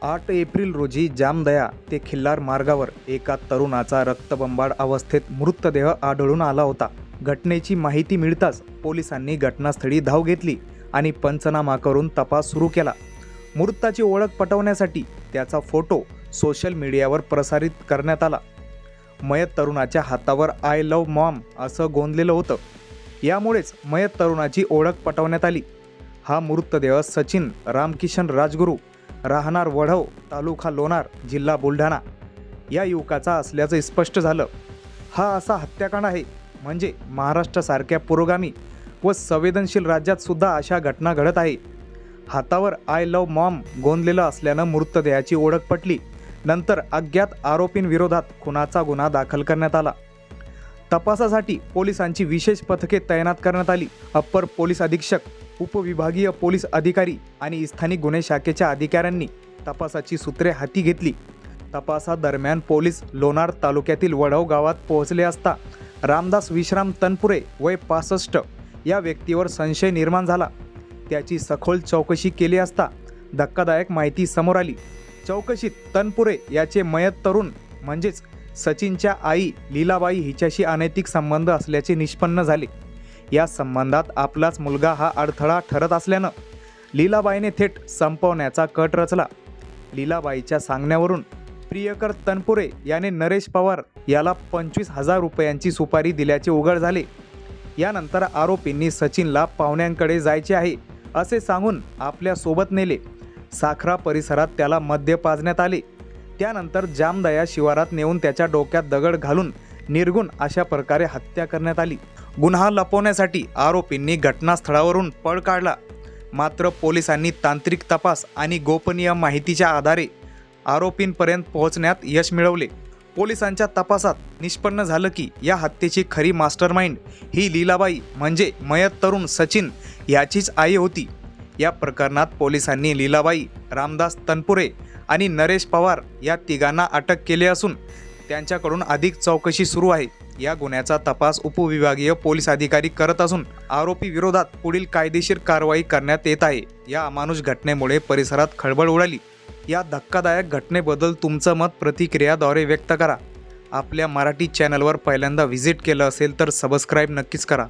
8 April रोजी जामदया ते खिल्लार मार्गावर एका तरुणाचा रक्तबंबाळ अवस्थेत मृतदेह आढळून आला होता। घटनेची माहिती मिळताच पोलिसांनी घटनास्थळी धाव घेतली आणि पंचनामा करून तपास सुरू केला। मृताची ओळख पटवण्यासाठी त्याचा फोटो सोशल मीडियावर प्रसारित करण्यात आला। मयत तरुणाच्या हातावर आय लव्ह मॉम असं गोंदलेलं होतं। यामुळेच मयत तरुणाची ओळख पटवण्यात आली। हा मृतदेह सचिन रामकिशन राजगुरू राहणार वढव तालुका लोणार जिल्हा बुलढाणा या युवकाचा असल्याचं स्पष्ट झालं। हा असा हत्याकांड आहे म्हणजे महाराष्ट्रासारख्या पुरोगामी व संवेदनशील राज्यात सुद्धा अशा घटना घडत आहे। हातावर आय लव्ह मॉम गोंदलेलं असल्यानं मृतदेहाची ओळख पटली। नंतर अज्ञात आरोपींविरोधात खुनाचा गुन्हा दाखल करण्यात आला। तपासासाठी पोलिसांची विशेष पथके तैनात करण्यात आली। अप्पर पोलीस अधीक्षक, उपविभागीय पोलीस अधिकारी आणि स्थानिक गुन्हे शाखेच्या अधिकाऱ्यांनी तपासाची सूत्रे हाती घेतली। तपासादरम्यान पोलीस लोणार तालुक्यातील वडव गावात पोहोचले असता रामदास विश्राम तनपुरे वय 65 या व्यक्तीवर संशय निर्माण झाला। त्याची सखोल चौकशी केली असता धक्कादायक माहिती समोर आली। चौकशीत तनपुरे याचे मयत तरुण म्हणजेच सचिनच्या आई लीलाबाई हिच्याशी अनैतिक संबंध असल्याचे निष्पन्न झाले। या संबंधात आपलाच मुलगा हा अडथळा ठरत असल्यानं लीलाबाईने थेट संपवण्याचा कट रचला। लीलाबाईच्या सांगण्यावरून प्रियकर तनपुरे याने नरेश पवार याला 25,000 रुपयांची सुपारी दिल्याचे उघड झाले। यानंतर आरोपींनी सचिनला पाहुण्यांकडे जायचे आहे असे सांगून आपल्या सोबत नेले। साखरा परिसरात त्याला मद्य पाजण्यात आले। त्यानंतर जामदया शिवारात नेऊन त्याच्या डोक्यात दगड घालून निर्गुण अशा प्रकारे हत्या करण्यात आली। गुन्हा लपवण्यासाठी आरोपींनी घटनास्थळावरून पळ काढला। मात्र पोलिसांनी तांत्रिक तपास आणि गोपनीय माहितीच्या आधारे आरोपींपर्यंत पोहोचण्यात यश मिळवले। पोलिसांच्या तपासात निष्पन्न झालं की या हत्येची खरी मास्टरमाइंड ही लीलाबाई म्हणजे मयत तरुण सचिन याचीच आई होती। या प्रकरणात पोलिसांनी लीलाबाई, रामदास तनपुरे आणि नरेश पवार या तिघांना अटक केली असून त्यांच्याकडून अधिक चौकशी सुरू आहे। या गुन्ह्याचा तपास उपविभागीय पोलीस अधिकारी करत असून आरोपी विरोधात पुढील कायदेशीर कारवाई करण्यात येत आहे। या अमानुष घटनेमुळे परिसरात खळबळ उडाली। या धक्कादायक घटनेबद्दल तुमचं मत प्रतिक्रियाद्वारे व्यक्त करा। आपल्या मराठी चॅनलवर पहिल्यांदा व्हिजिट केलं असेल तर सबस्क्राईब नक्कीच करा।